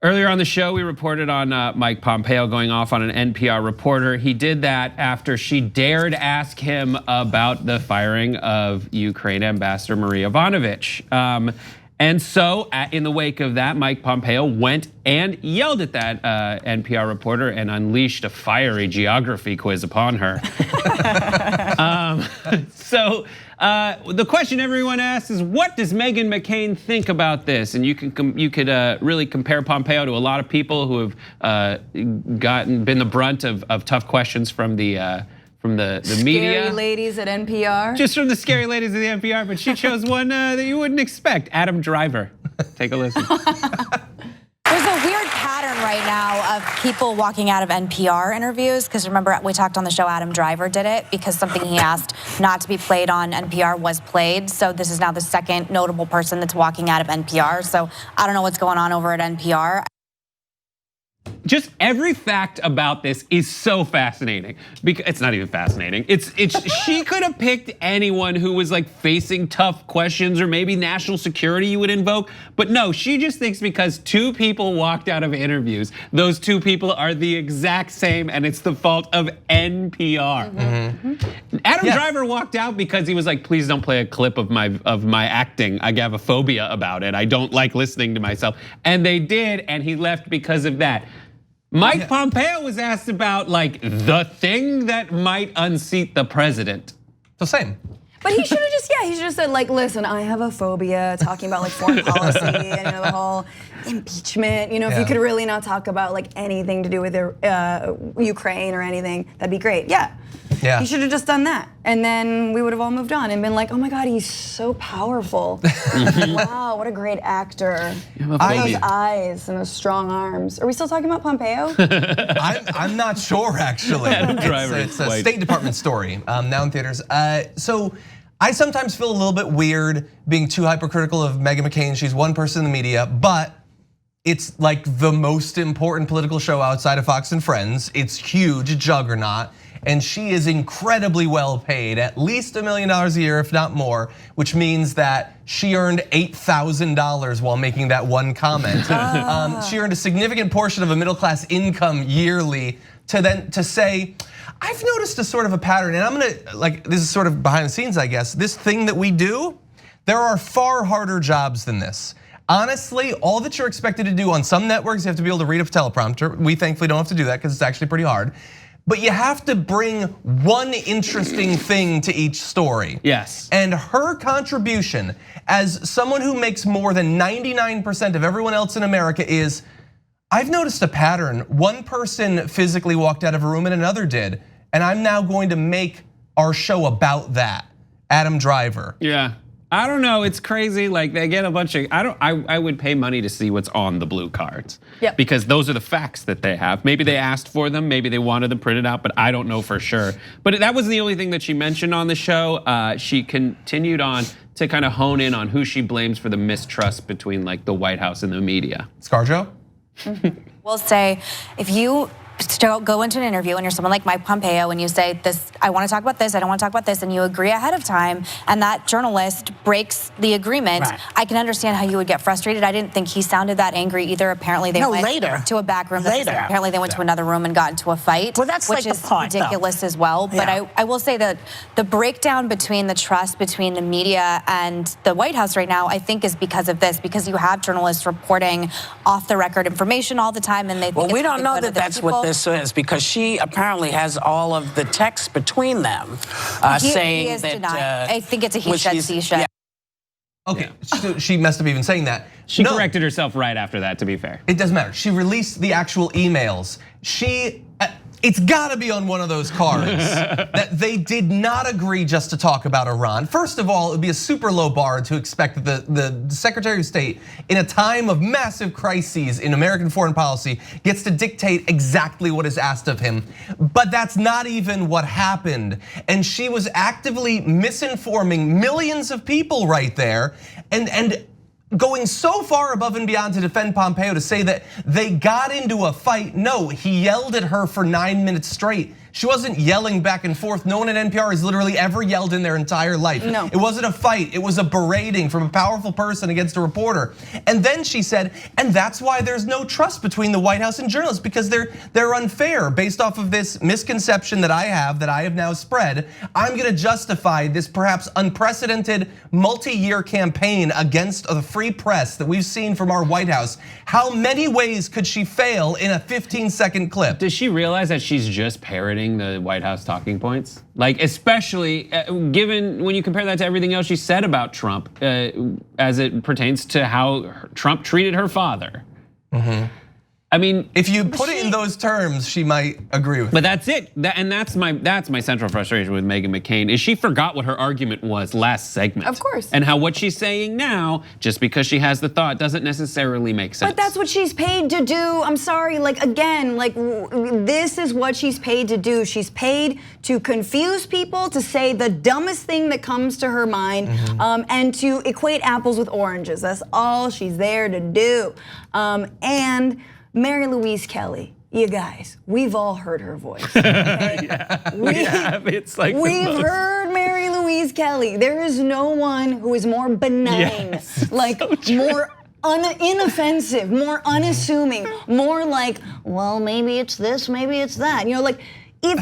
Earlier on the show, we reported on Mike Pompeo going off on an NPR reporter. He did that after she dared ask him about the firing of Ukraine Ambassador Marie Yovanovitch. And so in the wake of that, Mike Pompeo went and yelled at that NPR reporter and unleashed a fiery geography quiz upon her. The question everyone asks is, what does Meghan McCain think about this? And you could really compare Pompeo to a lot of people who have been the brunt of tough questions from the media. Scary ladies at NPR. Just from the scary ladies of the NPR, but she chose one that you wouldn't expect, Adam Driver. Take a listen. There's a weird pattern right now of people walking out of NPR interviews, because remember we talked on the show, Adam Driver did it because something he asked not to be played on NPR was played. So this is now the second notable person that's walking out of NPR. So I don't know what's going on over at NPR. Just every fact about this is so fascinating. Because it's not even fascinating. She could have picked anyone who was like facing tough questions or maybe national security you would invoke. But no, she just thinks because two people walked out of interviews, those two people are the exact same and it's the fault of NPR. Adam Driver walked out because he was like, please don't play a clip of my acting. I have a phobia about it. I don't like listening to myself. And they did, and he left because of that. Mike Pompeo was asked about like the thing that might unseat the president. The same. But he should have just said like, listen, I have a phobia talking about like foreign policy and the whole impeachment. If you could really not talk about like anything to do with Ukraine or anything, that'd be great. Yeah. He should have just done that. And then we would have all moved on and been like, oh my God, he's so powerful. Wow, what a great actor. Those eyes and those strong arms. Are we still talking about Pompeo? I'm not sure, actually. It's a State Department story now in theaters. So I sometimes feel a little bit weird being too hypercritical of Meghan McCain. She's one person in the media, but it's like the most important political show outside of Fox and Friends. It's huge, a juggernaut. And she is incredibly well paid, at least $1 million a year, if not more, which means that she earned $8,000 while making that one comment. She earned a significant portion of a middle class income yearly to say, I've noticed a sort of a pattern, and I'm gonna, this is sort of behind the scenes, I guess. This thing that we do, there are far harder jobs than this. Honestly, all that you're expected to do on some networks, you have to be able to read a teleprompter. We thankfully don't have to do that because it's actually pretty hard. But you have to bring one interesting thing to each story. Yes. And her contribution as someone who makes more than 99% of everyone else in America is, I've noticed a pattern. One person physically walked out of a room and another did. And I'm now going to make our show about that. Adam Driver. Yeah. I don't know, it's crazy. Like they get a bunch of, I would pay money to see what's on the blue cards. Yep. Because those are the facts that they have. Maybe they asked for them, maybe they wanted them printed out, but I don't know for sure. But that wasn't the only thing that she mentioned on the show. She continued on to kind of hone in on who she blames for the mistrust between like the White House and the media. ScarJo? We'll say, if you go into an interview and you're someone like Mike Pompeo and you say this, I want to talk about this, I don't want to talk about this, and you agree ahead of time, and that journalist breaks the agreement, right. I can understand how you would get frustrated. I didn't think he sounded that angry either. Apparently they went to a back room. Apparently they went to another room and got into a fight, well, that's which like is the point, ridiculous as well. But I will say that the breakdown between the trust between the media and the White House right now, I think is because of this, because you have journalists reporting off the record information all the time, and they think we don't know that that's what this is, because she apparently has all of the text between them saying he is that. Denied. I think it's a he said, she said. Okay, so she messed up even saying that. She corrected herself right after that, to be fair. It doesn't matter. She released the actual emails. It's gotta be on one of those cards that they did not agree just to talk about Iran. First of all, it would be a super low bar to expect that the Secretary of State, in a time of massive crises in American foreign policy, gets to dictate exactly what is asked of him. But that's not even what happened. And she was actively misinforming millions of people right there, and going so far above and beyond to defend Pompeo to say that they got into a fight. No, he yelled at her for 9 minutes straight. She wasn't yelling back and forth. No one at NPR has literally ever yelled in their entire life. No. It wasn't a fight, it was a berating from a powerful person against a reporter. And then she said, and that's why there's no trust between the White House and journalists, because they're unfair based off of this misconception that I have now spread. I'm gonna justify this perhaps unprecedented multi-year campaign against the free press that we've seen from our White House. How many ways could she fail in a 15-second clip? Does she realize that she's just parroting the White House talking points? Like, especially given when you compare that to everything else she said about Trump as it pertains to how Trump treated her father. I mean, if you put it in those terms, she might agree with. But that's it, and that's my central frustration with Meghan McCain is she forgot what her argument was last segment. Of course. And how what she's saying now, just because she has the thought, doesn't necessarily make sense. But that's what she's paid to do. I'm sorry, like again, like this is what she's paid to do. She's paid to confuse people, to say the dumbest thing that comes to her mind, and to equate apples with oranges. That's all she's there to do. And Mary Louise Kelly, you guys, we've all heard her voice. Okay? We have. It's like we've heard Mary Louise Kelly. There is no one who is more benign, like more inoffensive, more unassuming, more like, well, maybe it's this, maybe it's that. You know, like if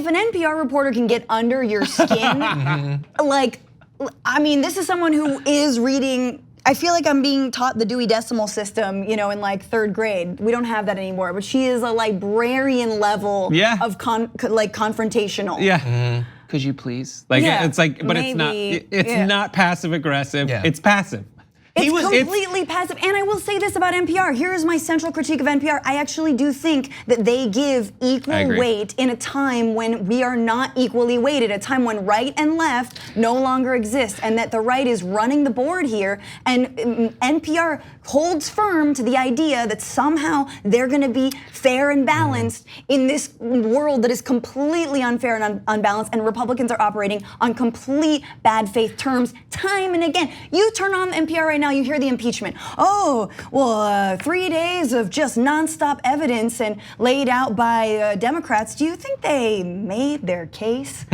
an NPR reporter can get under your skin, like, I mean, this is someone who is reading. I feel like I'm being taught the Dewey Decimal System, you know, in like 3rd grade. We don't have that anymore, but she is a librarian level of confrontational. Yeah. Could you please? Like it's like, but maybe, it's not passive aggressive. It's passive. It's completely passive. And I will say this about NPR. Here is my central critique of NPR. I actually do think that they give equal weight in a time when we are not equally weighted, a time when right and left no longer exist, and that the right is running the board here. And NPR holds firm to the idea that somehow they're gonna be fair and balanced in this world that is completely unfair and unbalanced, and Republicans are operating on complete bad faith terms time and again. You turn on NPR right now, you hear the impeachment. Oh, well, 3 days of just nonstop evidence and laid out by Democrats. Do you think they made their case?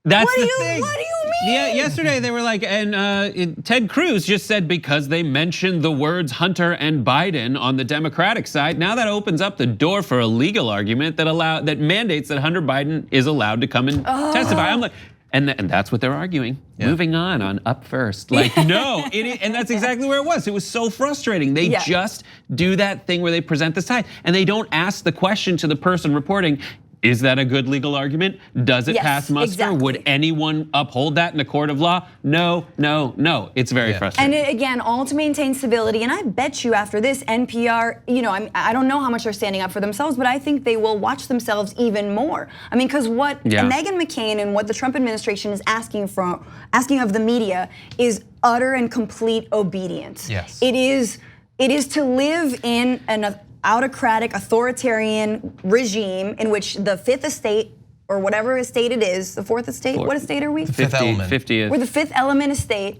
That's the thing. What do you mean? Yeah, yesterday they were like, and Ted Cruz just said because they mentioned the words Hunter and Biden on the Democratic side, now that opens up the door for a legal argument that mandates that Hunter Biden is allowed to come and testify. I'm like, and that's what they're arguing. Moving on up first. Like, no, and that's exactly where it was. It was so frustrating. They just do that thing where they present the side and they don't ask the question to the person reporting, is that a good legal argument? Does it pass muster? Exactly. Would anyone uphold that in a court of law? No, no, no. It's very frustrating. And again, all to maintain civility. And I bet you after this, NPR, you know, I don't know how much they're standing up for themselves, but I think they will watch themselves even more. I mean, because what Meghan McCain and what the Trump administration is asking of the media is utter and complete obedience. Yes. It is to live in an autocratic, authoritarian regime in which the Fifth Estate, or whatever estate it is, the Fourth Estate, what estate are we? The Fifth Element. 50th. We're the Fifth Element estate.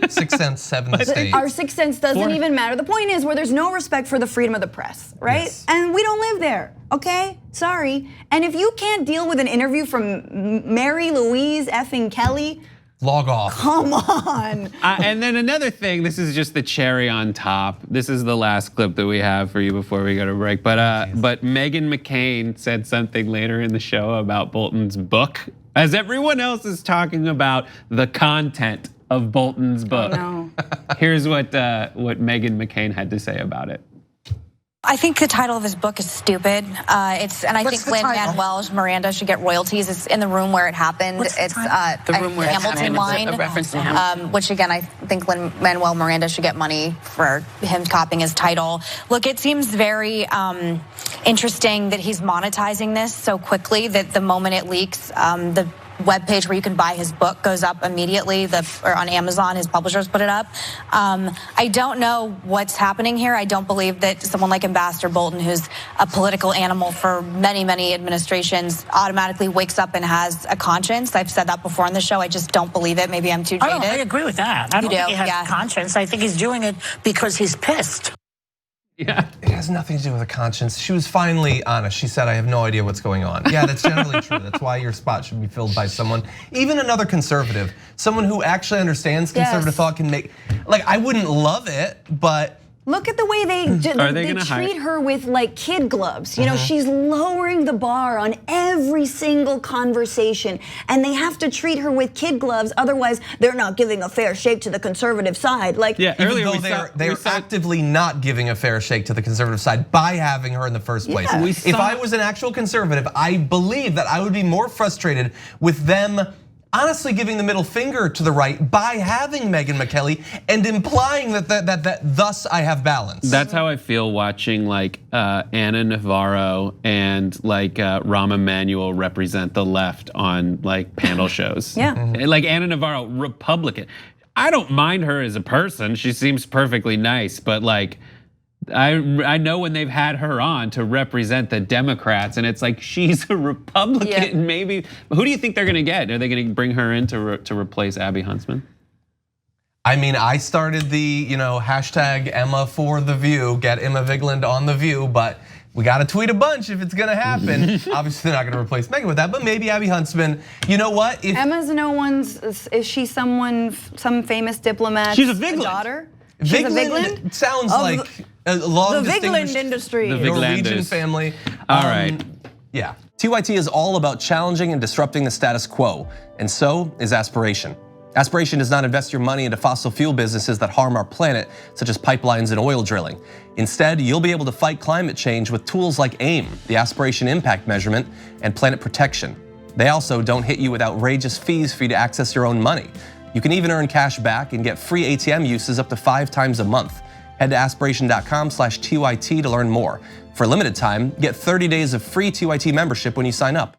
Sixth Sense, Seventh Estate. Our Sixth Sense doesn't even matter. The point is where there's no respect for the freedom of the press, right? Yes. And we don't live there, okay? Sorry. And if you can't deal with an interview from Mary Louise effing Kelly, log off. Come on. And then another thing, this is just the cherry on top. This is the last clip that we have for you before we go to break. But Meghan McCain said something later in the show about Bolton's book, as everyone else is talking about the content of Bolton's book. Oh, no. Here's what Meghan McCain had to say about it. I think the title of his book is stupid. And I think Lin-Manuel Miranda should get royalties. It's in the room where it happened. It's the room where Hamilton line, a reference to him. which again I think Lin-Manuel Miranda should get money for him copying his title. Look, it seems very interesting that he's monetizing this so quickly that the moment it leaks, the webpage where you can buy his book goes up immediately, or on Amazon, his publishers put it up. I don't know what's happening here. I don't believe that someone like Ambassador Bolton, who's a political animal for many, many administrations, automatically wakes up and has a conscience. I've said that before on the show. I just don't believe it. Maybe I'm too jaded. I agree with that. I don't think he has a conscience. I think he's doing it because he's pissed. Yeah. It has nothing to do with a conscience. She was finally honest. She said, I have no idea what's going on. Yeah, that's generally true. That's why your spot should be filled by someone, even another conservative, someone who actually understands conservative thought can make, like, I wouldn't love it, but. Look at the way they treat her with like kid gloves. You know, she's lowering the bar on every single conversation, and they have to treat her with kid gloves. Otherwise, they're not giving a fair shake to the conservative side. Like, yeah, even though they're actively not giving a fair shake to the conservative side by having her in the first place. Yeah. If I was an actual conservative, I believe that I would be more frustrated with them honestly giving the middle finger to the right by having Megyn McKelly and implying that thus I have balance. That's how I feel watching like Ana Navarro and like Rahm Emanuel represent the left on like panel shows. Yeah. Like Ana Navarro, Republican. I don't mind her as a person. She seems perfectly nice, but like I know when they've had her on to represent the Democrats, and it's like she's a Republican. Yeah. Maybe who do you think they're going to get? Are they going to bring her in to replace Abby Huntsman? I mean, I started the hashtag Emma for the View, get Emma Vigeland on the View, but we got to tweet a bunch if it's going to happen. Obviously, they're not going to replace Megyn with that, but maybe Abby Huntsman. You know what? Emma's no one's. Is she some famous diplomat? She's a Vigeland. Daughter. Vigeland sounds like a long the distinguished Vigeland industry. The Norwegian family. All right. Yeah. TYT is all about challenging and disrupting the status quo, and so is Aspiration. Aspiration does not invest your money into fossil fuel businesses that harm our planet, such as pipelines and oil drilling. Instead, you'll be able to fight climate change with tools like AIM, the Aspiration Impact Measurement, and Planet Protection. They also don't hit you with outrageous fees for you to access your own money. You can even earn cash back and get free ATM uses up to 5 times a month. Head to aspiration.com/TYT to learn more. For a limited time, get 30 days of free TYT membership when you sign up.